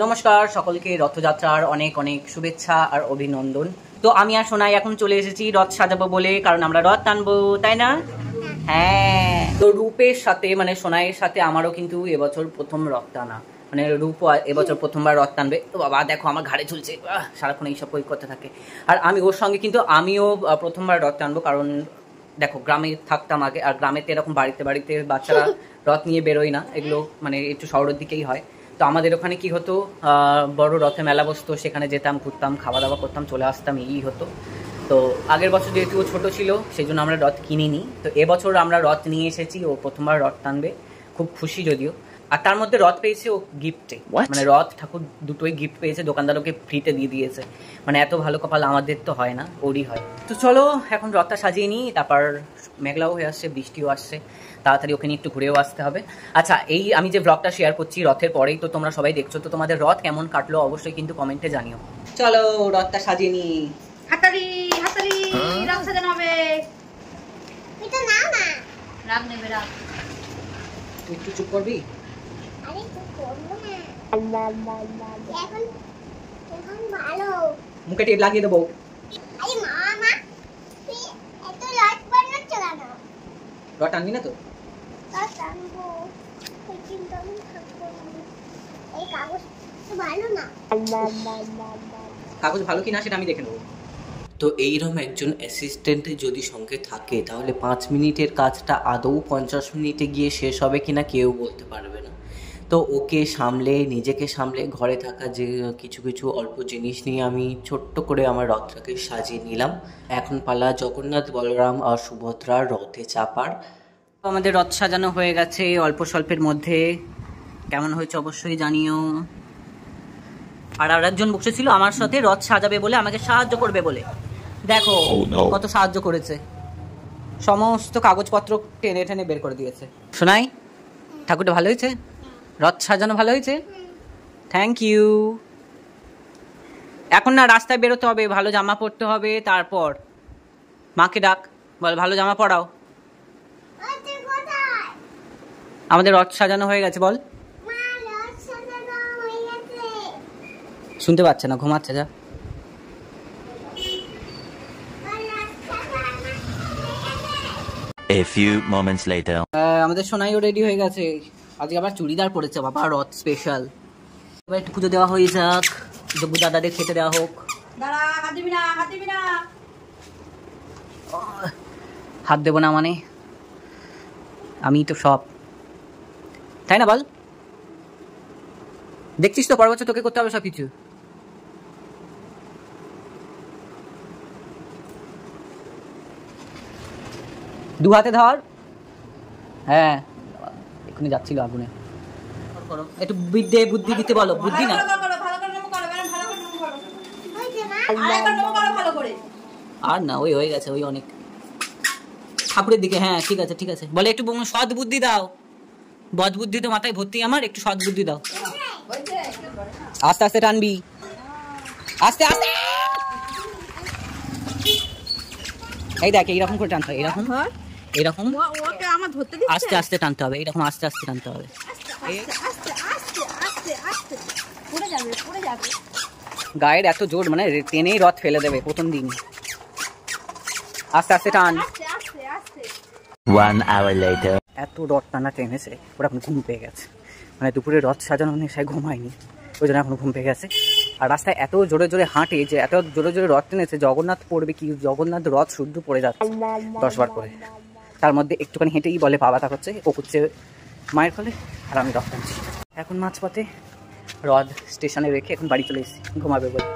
নমস্কার সকলকে রথযাত্রার অনেক অনেক শুভেচ্ছা আর অভিনন্দন। তো আমি আর সোনাই এখন চলে এসেছি রথ সাজাবো বলে, কারণ আমরা রথ টানবো, তাই না? হ্যাঁ। তো রূপের সাথে মানে সোনাইয়ের সাথে আমারও কিন্তু এবছর প্রথম রথ টানা, মানে রূপ এবছর প্রথমবার রথ টানবে। তো বাবা দেখো আমার ঘাড়ে ঝুলছে, সারাক্ষণ এইসব করতে থাকে। আর আমি ওর সঙ্গে কিন্তু আমিও প্রথমবার রথ টানবো, কারণ দেখো গ্রামে থাকতাম আগে, আর গ্রামেতে এরকম বাড়িতে বাড়িতে বাচ্চারা রথ নিয়ে বেরোয় না, এগুলো মানে একটু শহরের দিকেই হয়। তো আমাদের ওখানে কি হতো, বড় রথে মেলা বসতো, সেখানে যেতাম, ঘুরতাম, খাওয়া দাওয়া করতাম, চলে আসতাম, এই হতো। তো আগের বছর যেহেতু ও ছোটো ছিল সেই জন্য আমরা রথ কিনিনি। তো এবছর আমরা রথ নিয়ে এসেছি, ও প্রথমবার রথ টানবে, খুব খুশি যদিও। আর তার মধ্যে রথ পেয়েছে ও গিফটে, মানে রথ ঠাকুর দুটোই গিফট পেয়েছে, দোকানদার ওকে ফ্রিতে দিয়ে দিয়েছে। মানে এত ভালো কপাল আমাদের তো হয় না, ওরই হয়। তো চলো এখন রথটা সাজিয়ে নিই, তারপর মেঘলাও হয়ে আসছে, বৃষ্টিও আসছে, তাড়াতাড়ি ওখানে একটু ঘুরেও আসতে হবে। আচ্ছা, এই আমি যে ব্লগটা শেয়ার করছি রথের পরেই, তো তোমরা সবাই দেখছো, তো তোমাদের রথ কেমন কাটলো অবশ্যই কিন্তু কমেন্টে জানিও। চলো রথটা সাজিয়ে নিই। হাতালি হাতালি রথ সাজানো হবে। এটা না না রাগ নেবে, রাগ। তুই একটু চুপ করবি? আরে চুপ করব না, এখন এখন ভালো মুখে টেপ লাগিয়ে দেবো। আরে মামা তুই এত লাট বানাচ্ছ কেন? রথ টানবি না তো? রথ টানবো, কিন্তু আমি থাকবো না। এই কাগজ তো ভালো না। কাগজ ভালো কিনা সেটা আমি দেখে নেবো। তো এইরকম একজন অ্যাসিস্ট্যান্ট যদি সঙ্গে থাকে, তাহলে 5 মিনিটের কাজটা আদৌ 50 মিনিটে গিয়ে শেষ হবে কিনা কেউ বলতে পারবে না। তো ওকে সামলে, নিজেকে সামলে, ঘরে থাকা যে কিছু কিছু অল্প জিনিস নিয়ে আমি ছোট্ট করে আমার রথটাকে সাজিয়ে নিলাম। এখন পালা জগন্নাথ, বলরাম আর সুভদ্রার রথে চাপার। আমাদের রথ সাজানো হয়ে গেছে অল্প স্বল্পের মধ্যে। কেমন হয়েছে অবশ্যই জানিও। আর আরেকজন বসেছিল আমার সাথে রথ সাজাবে বলে, আমাকে সাহায্য করবে বলে, দেখো কত সাহায্য করেছে, সমস্ত কাগজপত্র টেনে টেনে বের করে দিয়েছে। শোনাই, ঠাকুরটা ভালো হয়েছে, রথ সাজানো ভালো হয়েছে, থ্যাংক ইউ। এখন না রাস্তায় বেরোতে হবে, ভালো জামা পরতে হবে, তারপর মাকে ডাক, বল ভালো জামা পরাও। আমাদের রথ সাজানো হয়ে গেছে, বল। শুনতে পাচ্ছে না, ঘুমাচ্ছে, যা। A few moments later. আমাদের সোনাইও রেডি হয়ে গেছে, আজকে আবার চুড়িদার পরেছে, বাবা রথ স্পেশাল। এবার একটু পুজো দেওয়া হয়ে যাক, জব্বু দাদাদের খেতে দেওয়া হোক। দাঁড়া, হাত দিবি না, হাত দিবি না। হাত দেবো না মানে আমি তো সব, তাই না বল? দেখছিস তো পরের বছর তোকে করতে হবে সব কিছু। দু হাতে ধর, হ্যাঁ এক্ষুনি যাচ্ছিল আগুনে। একটু বুদ্ধি দিতে বলো, বুদ্ধি না। আর না, ওই হয়ে গেছে, ওই অনেক। ঠাকুরের দিকে, হ্যাঁ ঠিক আছে ঠিক আছে, বলে একটু সৎ বুদ্ধি দাও, বদ বুদ্ধি তো মাথায় ভর্তি আমার, একটু সৎ বুদ্ধি দাও। আস্তে আস্তে টানবি, আস্তে আস্তে। এই দেখ এইরকম করে টানতে হবে, এরকম এরকম আস্তে আস্তে টানতে হবে, এরকম আস্তে আস্তে টানতে হবে। গায়ের এত জোর, মানে টেনেই রথ ফেলে দেবে প্রথম দিন। আস্তে আস্তে টান। 1 hour later. এত রথ টানা টেনেছে, ওরা এখন ঘুম পেয়ে গেছে, মানে দুপুরে রথ সাজানো নিয়ে সে ঘুমায়নি, ওই জন্য এখন ঘুম পেয়ে গেছে। আর রাস্তায় এত জোরে জোরে হাঁটে, যে এত জোরে জোরে রথ টেনেছে, জগন্নাথ পড়বে কি, জগন্নাথ রথ শুদ্ধ পড়ে যাচ্ছে 10 বার করে। তার মধ্যে একটুখানি হেঁটেই বলে পা ব্যথা করছে, ও করছে মায়ের ফলে, আর আমি রথ টানছি। এখন মাঝপথে রথ স্টেশনে রেখে এখন বাড়ি চলে এসেছি ঘুমাবে বলে।